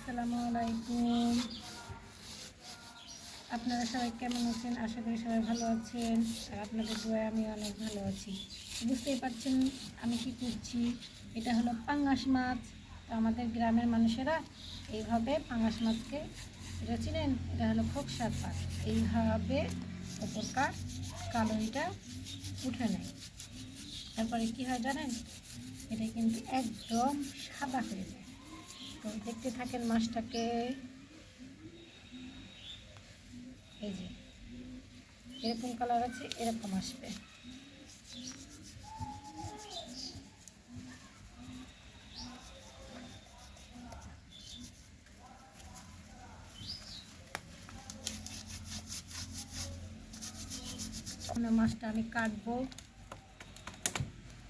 আসসালামু আলাইকুম। আপনারা সবাই কেমন আছেন? আশা করি সবাই ভালো আছেন। আর আপনাদের দোয়ায় আমি অনেক ভালো আছি। বুঝতেই পারছেন আমি কি করছি। এটা হলো পাঙ্গাস মাছ। তো আমাদের গ্রামের মানুষেরা এইভাবে পাঙ্গাস মাছকে, এটা চিনেন, এটা হলো খোকসার পাত, এইভাবে ওপরকার কালোইটা উঠে নেয়। তারপরে কী হয় জানেন, এটা কিন্তু একদম সাদা হয়ে যায়। তো দেখতে থাকেন মাছটাকে। এই যে এরকম কালার আছে, এরকম আসবে। মাছটা আমি কাটবো।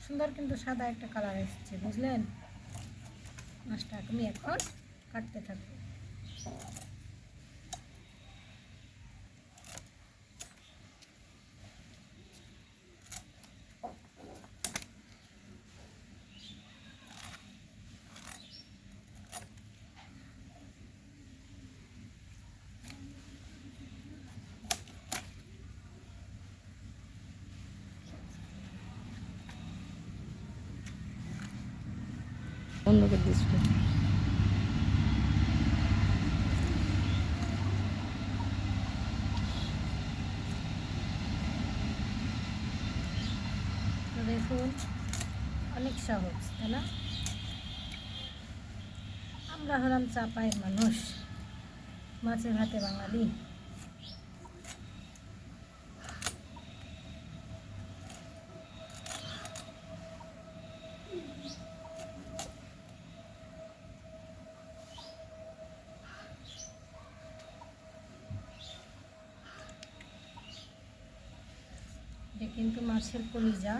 সুন্দর কিন্তু সাদা একটা কালার এসেছে, বুঝলেন? মাছটা আমি এখন কাটতে থাকবো। অন্য করে দিচ্ছি। তো দেখুন, অনেক সহজ, তাই না? আমরা হলাম চাপায়ের মানুষ, মাছে ভাতে বাঙালি। এটা কিন্তু মাছের কলিজা।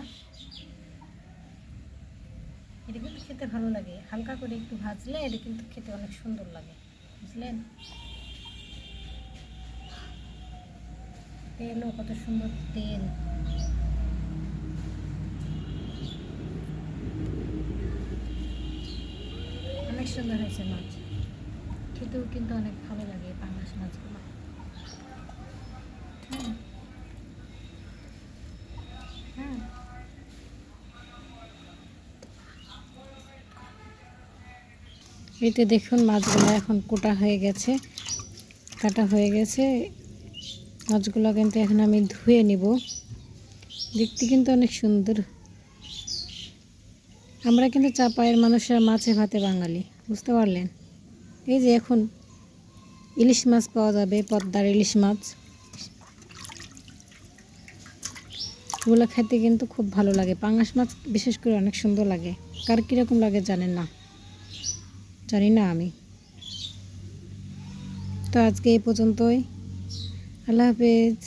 এটা কিন্তু খেতে ভালো লাগে, হালকা করে একটু ভাজলে এটা কিন্তু খেতে অনেক সুন্দর লাগে, বুঝলেন? তেলও কত সুন্দর তেল। অনেক সুন্দর হয়েছে মাছ, খেতেও কিন্তু অনেক ভালো লাগে পাঙ্গাস মাছগুলো। হ্যাঁ হ্যাঁ, এতে দেখুন মাছগুলো এখন কোটা হয়ে গেছে, কাটা হয়ে গেছে। মাছগুলো কিন্তু এখন আমি ধুয়ে নিব। দেখতে কিন্তু অনেক সুন্দর। আমরা কিন্তু চাপায়ের মানুষরা মাছে ভাতে বাঙালি, বুঝতে পারলেন? এই যে এখন ইলিশ মাছ পাওয়া যাবে, পদ্মার ইলিশ মাছ। এগুলো খেতে কিন্তু খুব ভালো লাগে। পাঙ্গাস মাছ বিশেষ করে অনেক সুন্দর লাগে। কার কীরকম লাগে জানেন না, জানি না আমি। তো আজকে এই পর্যন্তই। আল্লাহ হাফেজ।